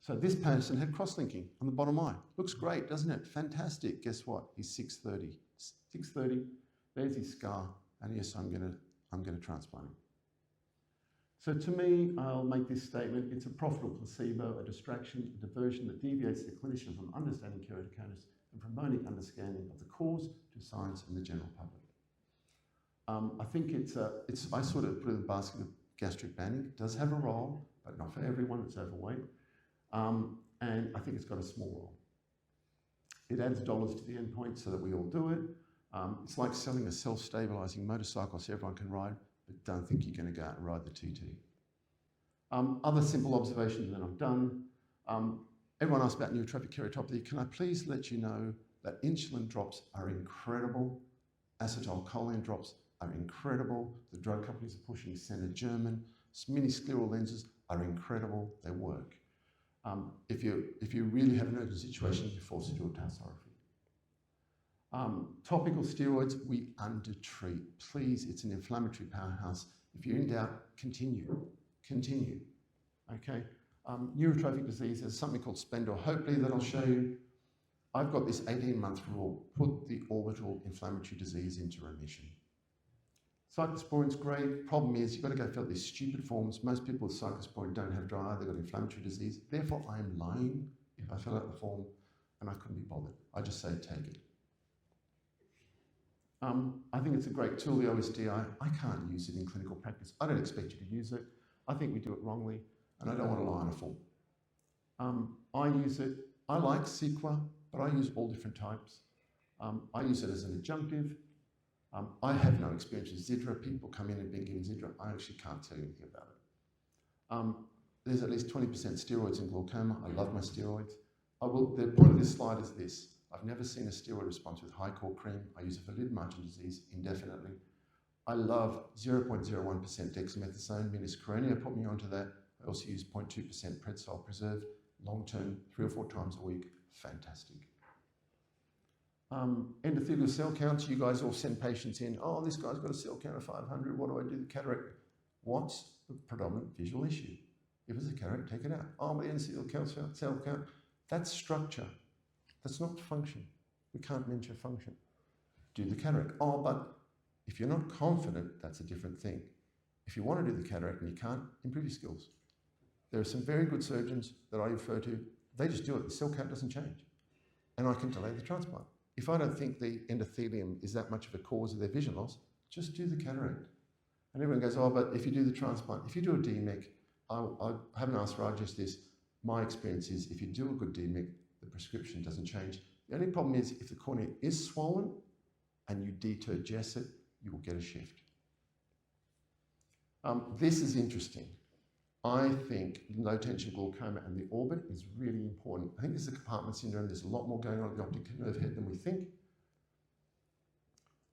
So this person had cross-linking on the bottom eye. Looks great, doesn't it? Fantastic. Guess what? He's 630. 630, there's his scar, and yes, I'm going to transplant him. So to me, I'll make this statement. It's a profitable placebo, a distraction, a diversion that deviates the clinician from understanding keratoconus and promoting understanding of the cause to science and the general public. I think I sort of put it in the basket of gastric banding. It does have a role, but not for everyone that's overweight. And I think it's got a small role. It adds dollars to the endpoint so that we all do it. It's like selling a self-stabilizing motorcycle so everyone can ride, but don't think you're going to go out and ride the TT. Other simple observations, and then I'm done. Everyone asked about neurotrophic keratopathy. Can I please let you know that insulin drops are incredible, acetylcholine drops are incredible. The drug companies are pushing Center German. Mini scleral lenses are incredible. They work. If you really have an urgent situation, you're forced to do a tarsorrhaphy. Topical steroids, we undertreat. Please, it's an inflammatory powerhouse. If you're in doubt, continue. Okay? Neurotrophic disease, there's something called Spendor-Hopley that I'll show you. I've got this 18-month rule. Put the orbital inflammatory disease into remission. Cyclosporin's great. Problem is, you've got to go fill out these stupid forms. Most people with cyclosporin don't have dry eye, they've got inflammatory disease. Therefore, I'm lying if I fill out the form, and I couldn't be bothered. I just say, take it. I think it's a great tool, the OSDI. I can't use it in clinical practice. I don't expect you to use it. I think we do it wrongly, and I don't want to lie on a form. I use it. I like Sequa, but I use all different types. I use it as an adjunctive. I have no experience with Zidra. People come in and been given Zidra. I actually can't tell you anything about it. There's at least 20% steroids in glaucoma. I love my steroids. The point of this slide is this. I've never seen a steroid response with high core cream. I use it for lid margin disease indefinitely. I love 0.01% dexamethasone. Minis Corneal put me onto that. I also use 0.2% Predsol preserved, long-term, 3 or 4 times a week. Fantastic. Endothelial cell counts, you guys all send patients in. Oh, this guy's got a cell count of 500. What do I do? The cataract. What's the predominant visual issue? If it's a cataract, take it out. Oh, but the endothelial cell count, that's structure. That's not function. We can't measure function. Do the cataract. Oh, but if you're not confident, that's a different thing. If you want to do the cataract and you can't, improve your skills. There are some very good surgeons that I refer to. They just do it. The cell count doesn't change. And I can delay the transplant. If I don't think the endothelium is that much of a cause of their vision loss, just do the cataract. And everyone goes, oh, but if you do the transplant, if you do a DMEC, I haven't asked Rajesh this. My experience is if you do a good DMEC, the prescription doesn't change. The only problem is if the cornea is swollen and you detergess it, you will get a shift. This is interesting. I think low tension glaucoma and the orbit is really important. I think this is a compartment syndrome. There's a lot more going on at the optic nerve head than we think.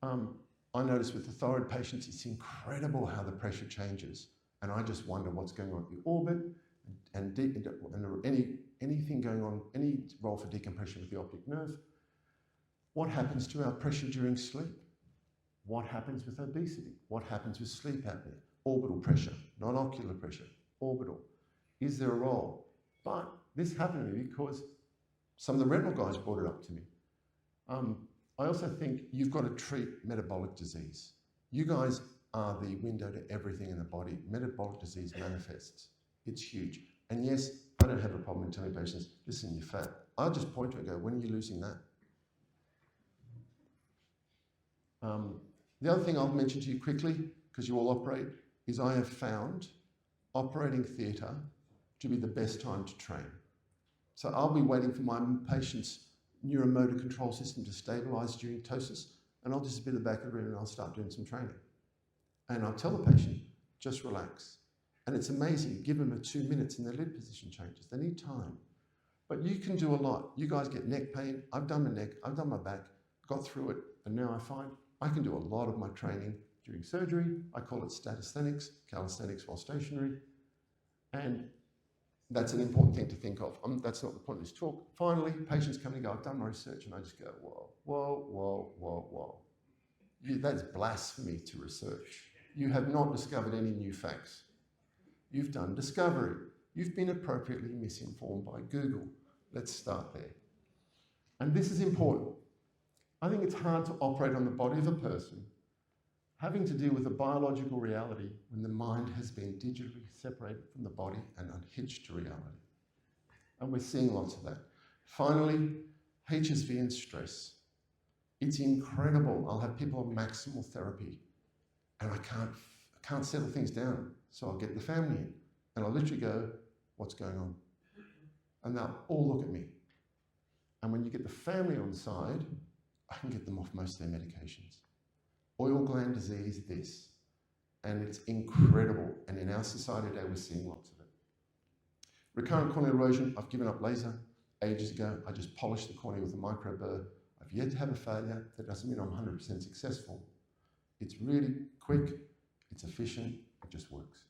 I notice with the thyroid patients, it's incredible how the pressure changes. And I just wonder what's going on at the orbit and anything going on, any role for decompression with the optic nerve. What happens to our pressure during sleep? What happens with obesity? What happens with sleep apnea? Orbital pressure, not ocular pressure, orbital. Is there a role? But this happened to me because some of the retinal guys brought it up to me. I also think you've got to treat metabolic disease. You guys are the window to everything in the body. Metabolic disease manifests. It's huge. And yes, I don't have a problem in telling patients, listen, you're fat. I'll just point to it and go, when are you losing that? The other thing I'll mention to you quickly, because you all operate, is I have found operating theatre to be the best time to train. So I'll be waiting for my patient's neuromotor control system to stabilise during ptosis, and I'll disappear the back of the room and I'll start doing some training. And I'll tell the patient, just relax. And it's amazing, give them 2 minutes and their lid position changes. They need time. But you can do a lot. You guys get neck pain. I've done my neck, I've done my back, got through it, and now I find I can do a lot of my training during surgery. I call it statisthenics, calisthenics while stationary. And that's an important thing to think of. That's not the point of this talk. Finally, patients come and go, I've done my research, and I just go, whoa, whoa, whoa, whoa, whoa. That's blasphemy to research. You have not discovered any new facts. You've done discovery. You've been appropriately misinformed by Google. Let's start there. And this is important. I think it's hard to operate on the body of a person having to deal with a biological reality when the mind has been digitally separated from the body and unhitched to reality. And we're seeing lots of that. Finally, HSV and stress. It's incredible. I'll have people on maximal therapy and I can't settle things down. So I'll get the family in and I'll literally go, what's going on? And they'll all look at me. And when you get the family on side, I can get them off most of their medications. Oil gland disease, this. And it's incredible. And in our society today, we're seeing lots of it. Recurrent corneal erosion, I've given up laser ages ago. I just polished the cornea with a micro burr. I've yet to have a failure. That doesn't mean I'm 100% successful. It's really quick, it's efficient, it just works.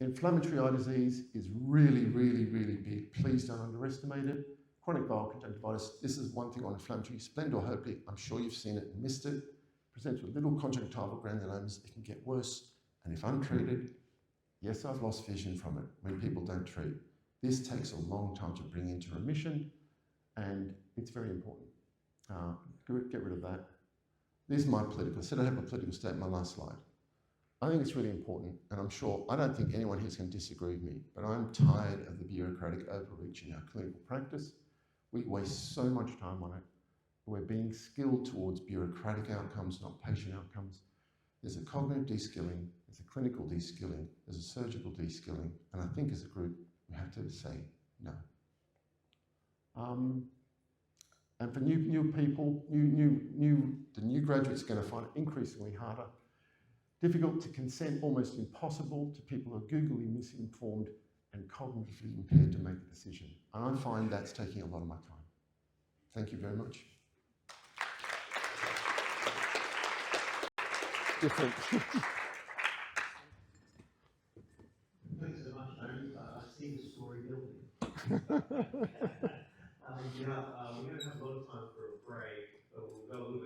Inflammatory eye disease is really, really, really big. Please don't underestimate it. Chronic viral conjunctivitis, this is one thing on inflammatory splenomegaly. I'm sure you've seen it and missed it. Presents with little conjunctival granulomas. It can get worse, and if untreated, yes, I've lost vision from it when people don't treat. This takes a long time to bring into remission, and it's very important. Get rid of that. This is my political. I said I have a political statement in my last slide. I think it's really important, and I'm sure, I don't think anyone here is going to disagree with me, but I'm tired of the bureaucratic overreach in our clinical practice. We waste so much time on it. We're being skilled towards bureaucratic outcomes, not patient outcomes. There's a cognitive de-skilling, there's a clinical de-skilling, there's a surgical de-skilling, and I think as a group, we have to say no. And for new people, the new graduates are going to find it increasingly harder, difficult to consent, almost impossible to people who are googly misinformed and cognitively impaired to make a decision. And I find that's taking a lot of my time. Thank you very much. Different. Thanks so much, Tony. I see the story building. We're going to have a lot of time for a break, but we'll go a little